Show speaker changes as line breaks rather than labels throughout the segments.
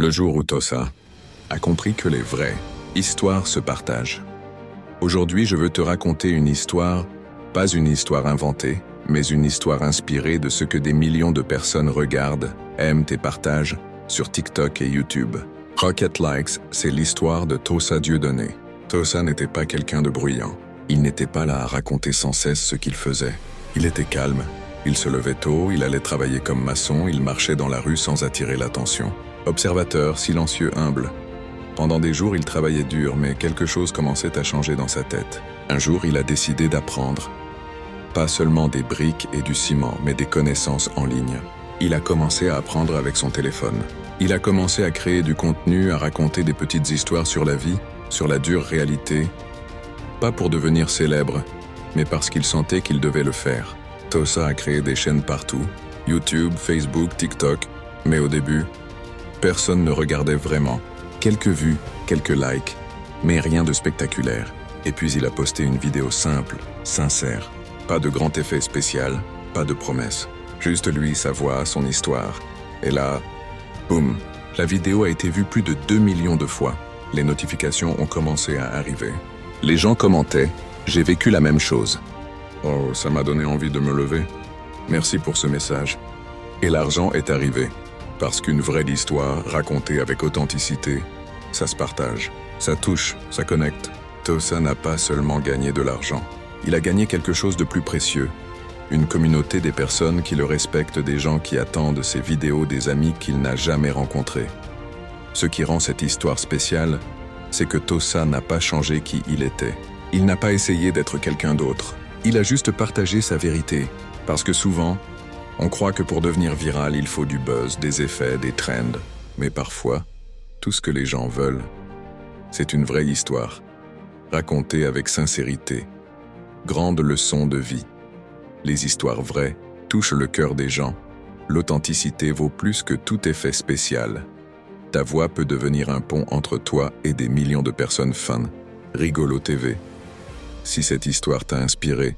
Le jour où Tosa a compris que les vraies histoires se partagent. Aujourd'hui, je veux te raconter une histoire, pas une histoire inventée, mais une histoire inspirée de ce que des millions de personnes regardent, aiment et partagent sur TikTok et YouTube. Rocket Likes, c'est l'histoire de Tosa Dieudonné. Tosa n'était pas quelqu'un de bruyant. Il n'était pas là à raconter sans cesse ce qu'il faisait. Il était calme. Il se levait tôt, il allait travailler comme maçon, il marchait dans la rue sans attirer l'attention. Observateur, silencieux, humble. Pendant des jours, il travaillait dur, mais quelque chose commençait à changer dans sa tête. Un jour, il a décidé d'apprendre. Pas seulement des briques et du ciment, mais des connaissances en ligne. Il a commencé à apprendre avec son téléphone. Il a commencé à créer du contenu, à raconter des petites histoires sur la vie, sur la dure réalité. Pas pour devenir célèbre, mais parce qu'il sentait qu'il devait le faire. Tosa a créé des chaînes partout, YouTube, Facebook, TikTok, mais au début, personne ne regardait vraiment. Quelques vues, quelques likes, mais rien de spectaculaire. Et puis il a posté une vidéo simple, sincère. Pas de grand effet spécial, pas de promesses. Juste lui, sa voix, son histoire. Et là, boum, la vidéo a été vue plus de 2 millions de fois. Les notifications ont commencé à arriver. Les gens commentaient « J'ai vécu la même chose ». Oh, ça m'a donné envie de me lever. Merci pour ce message. Et l'argent est arrivé. Parce qu'une vraie histoire, racontée avec authenticité, ça se partage, ça touche, ça connecte. Tosa n'a pas seulement gagné de l'argent. Il a gagné quelque chose de plus précieux. Une communauté des personnes qui le respectent, des gens qui attendent ses vidéos, des amis qu'il n'a jamais rencontrés. Ce qui rend cette histoire spéciale, c'est que Tosa n'a pas changé qui il était. Il n'a pas essayé d'être quelqu'un d'autre. Il a juste partagé sa vérité. Parce que souvent, on croit que pour devenir viral, il faut du buzz, des effets, des trends. Mais parfois, tout ce que les gens veulent, c'est une vraie histoire, racontée avec sincérité. Grande leçon de vie. Les histoires vraies touchent le cœur des gens. L'authenticité vaut plus que tout effet spécial. Ta voix peut devenir un pont entre toi et des millions de personnes fun. Rigolo TV. Si cette histoire t'a inspiré,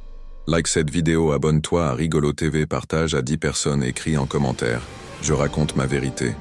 like cette vidéo, abonne-toi à Rigolo TV, partage à 10 personnes, écris en commentaire. Je raconte ma vérité.